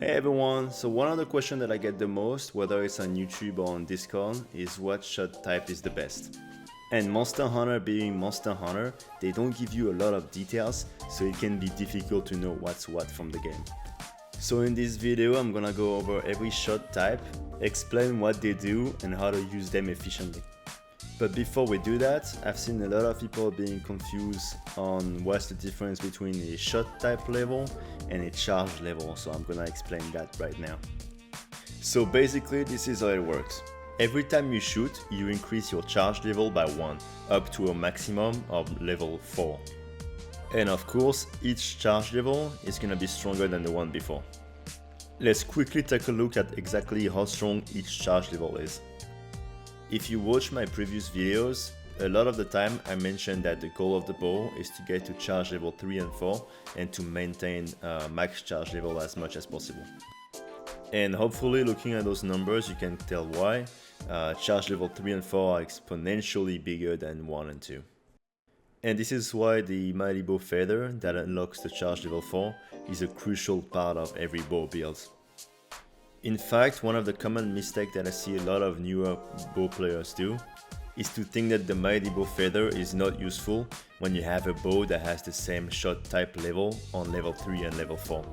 Hey everyone, so one of the questions that I get the most, whether it's on YouTube or on Discord, is what shot type is the best. And Monster Hunter being Monster Hunter, they don't give you a lot of details, so it can be difficult to know what's what from the game. So in this video, I'm gonna go over every shot type, explain what they do and how to use them efficiently. But before we do that, I've seen a lot of people being confused on what's the difference between a shot type level and a charge level, so I'm gonna explain that right now. So basically, this is how it works. Every time you shoot, you increase your charge level by 1, up to a maximum of level 4. And of course, each charge level is gonna be stronger than the one before. Let's quickly take a look at exactly how strong each charge level is. If you watch my previous videos, a lot of the time I mentioned that the goal of the bow is to get to charge level 3 and 4 and to maintain max charge level as much as possible. And hopefully, looking at those numbers, you can tell why. Charge level 3 and 4 are exponentially bigger than 1 and 2. And this is why the Mighty Bow Feather that unlocks the charge level 4 is a crucial part of every bow build. In fact, one of the common mistakes that I see a lot of newer bow players do is to think that the Mighty Bow Feather is not useful when you have a bow that has the same shot type level on level 3 and level 4.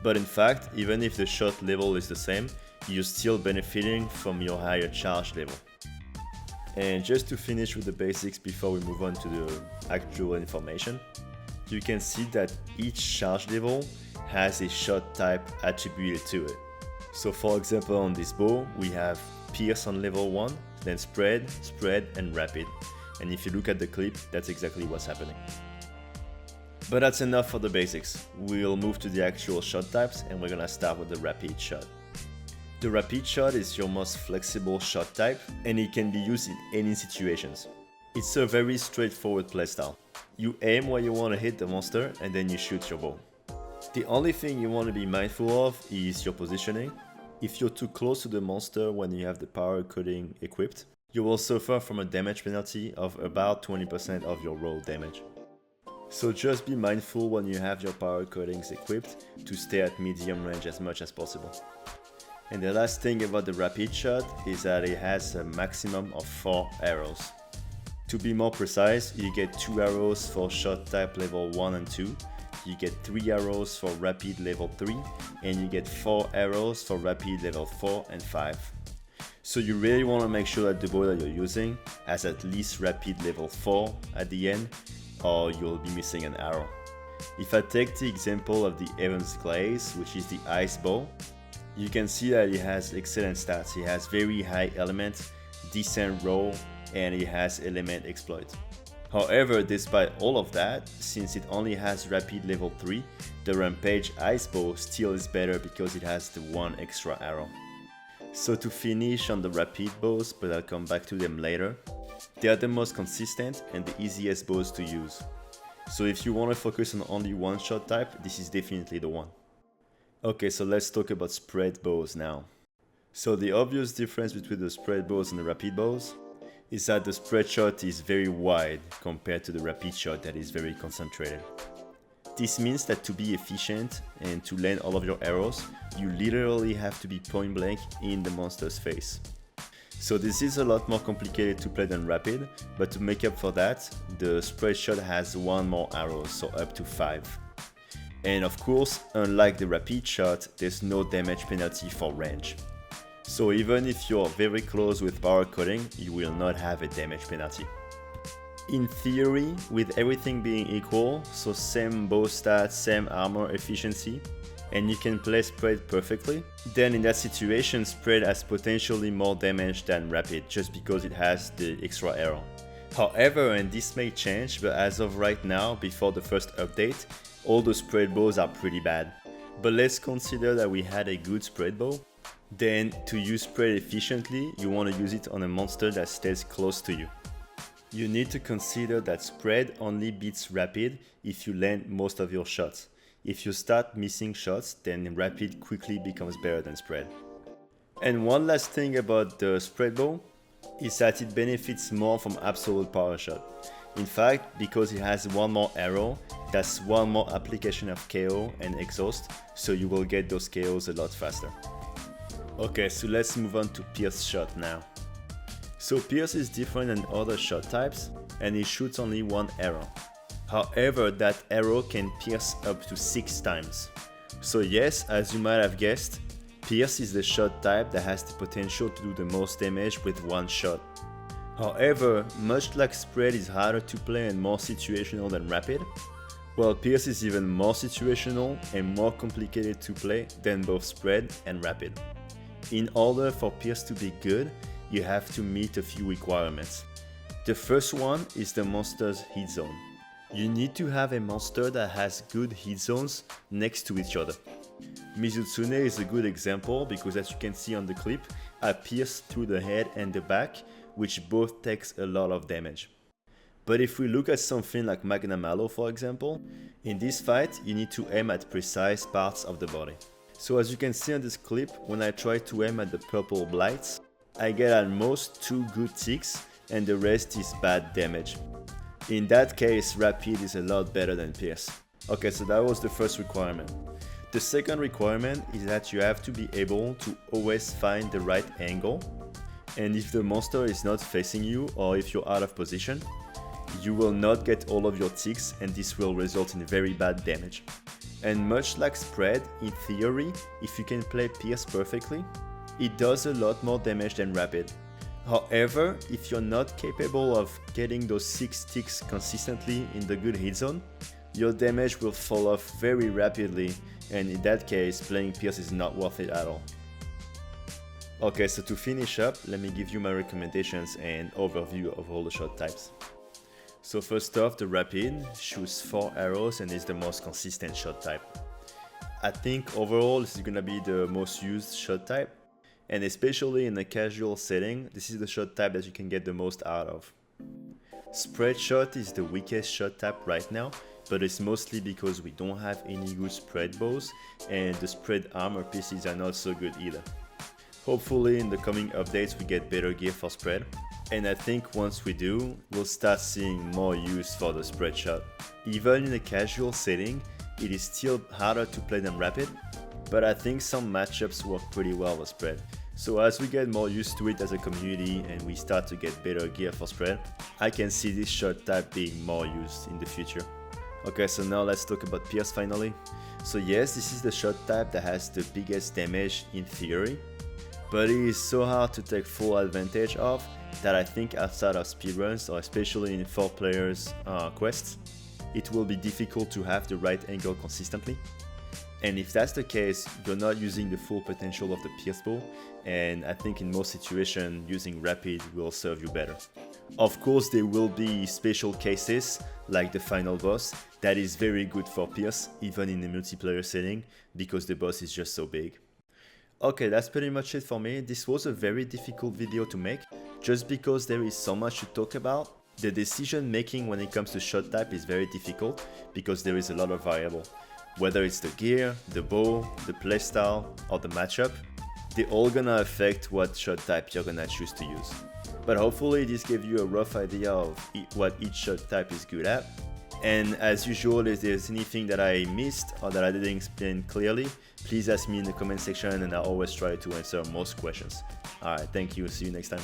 But in fact, even if the shot level is the same, you're still benefiting from your higher charge level. And just to finish with the basics before we move on to the actual information, you can see that each charge level has a shot type attributed to it. So for example, on this bow, we have Pierce on level 1, then Spread, Spread, and Rapid. And if you look at the clip, that's exactly what's happening. But that's enough for the basics. We'll move to the actual shot types, and we're gonna start with the Rapid shot. The Rapid shot is your most flexible shot type, and it can be used in any situations. It's a very straightforward playstyle. You aim where you want to hit the monster, and then you shoot your bow. The only thing you want to be mindful of is your positioning. If you're too close to the monster when you have the power coating equipped, you will suffer from a damage penalty of about 20% of your roll damage. So just be mindful when you have your power coatings equipped to stay at medium range as much as possible. And the last thing about the Rapid shot is that it has a maximum of 4 arrows. To be more precise, you get 2 arrows for shot type level 1 and 2, you get 3 arrows for Rapid level 3, and you get 4 arrows for Rapid level 4 and 5. So you really want to make sure that the bow that you're using has at least Rapid level 4 at the end, or you'll be missing an arrow. If I take the example of the Evans Glaze, which is the ice bow, you can see that it has excellent stats. It has very high element, decent roll, and it has element exploit. However, despite all of that, since it only has Rapid level 3, the Rampage Ice Bow still is better because it has the 1 extra arrow. So to finish on the Rapid bows, but I'll come back to them later, they are the most consistent and the easiest bows to use. So if you want to focus on only one shot type, this is definitely the one. Okay, so let's talk about spread bows now. So the obvious difference between the spread bows and the Rapid bows is that the spread shot is very wide compared to the Rapid shot that is very concentrated. This means that to be efficient and to land all of your arrows, you literally have to be point blank in the monster's face. So this is a lot more complicated to play than Rapid, but to make up for that, the spread shot has 1 more arrow, so up to 5. And of course, unlike the Rapid shot, there's no damage penalty for range. So even if you're very close with power coating, you will not have a damage penalty. In theory, with everything being equal, so same bow stats, same armor efficiency, and you can play Spread perfectly, then in that situation, Spread has potentially more damage than Rapid just because it has the extra arrow. However, and this may change, but as of right now, before the first update, all the Spread bows are pretty bad. But let's consider that we had a good Spread bow. Then, to use Spread efficiently, you want to use it on a monster that stays close to you. You need to consider that Spread only beats Rapid if you land most of your shots. If you start missing shots, then Rapid quickly becomes better than Spread. And one last thing about the Spread bow is that it benefits more from absolute power shot. In fact, because it has 1 more arrow, That's one more application of KO and exhaust, so you will get those KOs a lot faster. Okay, so let's move on to Pierce shot now. So Pierce is different than other shot types, and it shoots only one arrow. However, that arrow can pierce up to 6 times. So yes, as you might have guessed, Pierce is the shot type that has the potential to do the most damage with one shot. However, much like Spread is harder to play and more situational than Rapid, well, Pierce is even more situational and more complicated to play than both Spread and Rapid. In order for Pierce to be good, you have to meet a few requirements. The first one is the monster's hit zone. You need to have a monster that has good hit zones next to each other. Mizutsune is a good example because, as you can see on the clip, I pierced through the head and the back, which both takes a lot of damage. But if we look at something like Magna Malo, for example, in this fight you need to aim at precise parts of the body. So as you can see on this clip, when I try to aim at the purple blights, I get at most 2 good ticks and the rest is bad damage. In that case, Rapid is a lot better than Pierce. Okay, so that was the first requirement. The second requirement is that you have to be able to always find the right angle, and if the monster is not facing you or if you're out of position, you will not get all of your ticks and this will result in very bad damage. And much like Spread, in theory, if you can play Pierce perfectly, it does a lot more damage than Rapid. However, if you're not capable of getting those 6 ticks consistently in the good hit zone, your damage will fall off very rapidly, and in that case, playing Pierce is not worth it at all. Okay, so to finish up, let me give you my recommendations and overview of all the shot types. So first off, the Rapid shoots 4 arrows and is the most consistent shot type. I think overall this is gonna be the most used shot type, and especially in a casual setting, this is the shot type that you can get the most out of. Spread shot is the weakest shot type right now, but it's mostly because we don't have any good spread bows and the spread armor pieces are not so good either. Hopefully in the coming updates we get better gear for spread, and I think once we do, we'll start seeing more use for the spread shot. Even in a casual setting, it is still harder to play than Rapid, but I think some matchups work pretty well with spread. So as we get more used to it as a community and we start to get better gear for spread, I can see this shot type being more used in the future. Okay, so now let's talk about Pierce finally. So yes, this is the shot type that has the biggest damage in theory, but it is so hard to take full advantage of that I think outside of speedruns, or especially in 4 players quests, it will be difficult to have the right angle consistently. And if that's the case, you're not using the full potential of the Pierce bow, and I think in most situations using Rapid will serve you better. Of course, there will be special cases like the final boss that is very good for Pierce even in a multiplayer setting because the boss is just so big. Okay, that's pretty much it for me. This was a very difficult video to make just because there is so much to talk about. The decision making when it comes to shot type is very difficult because there is a lot of variable. Whether it's the gear, the bow, the playstyle, or the matchup, they're all gonna affect what shot type you're gonna choose to use. But hopefully this gave you a rough idea of what each shot type is good at. And as usual, if there's anything that I missed or that I didn't explain clearly, please ask me in the comment section and I'll always try to answer most questions. Alright, thank you, see you next time.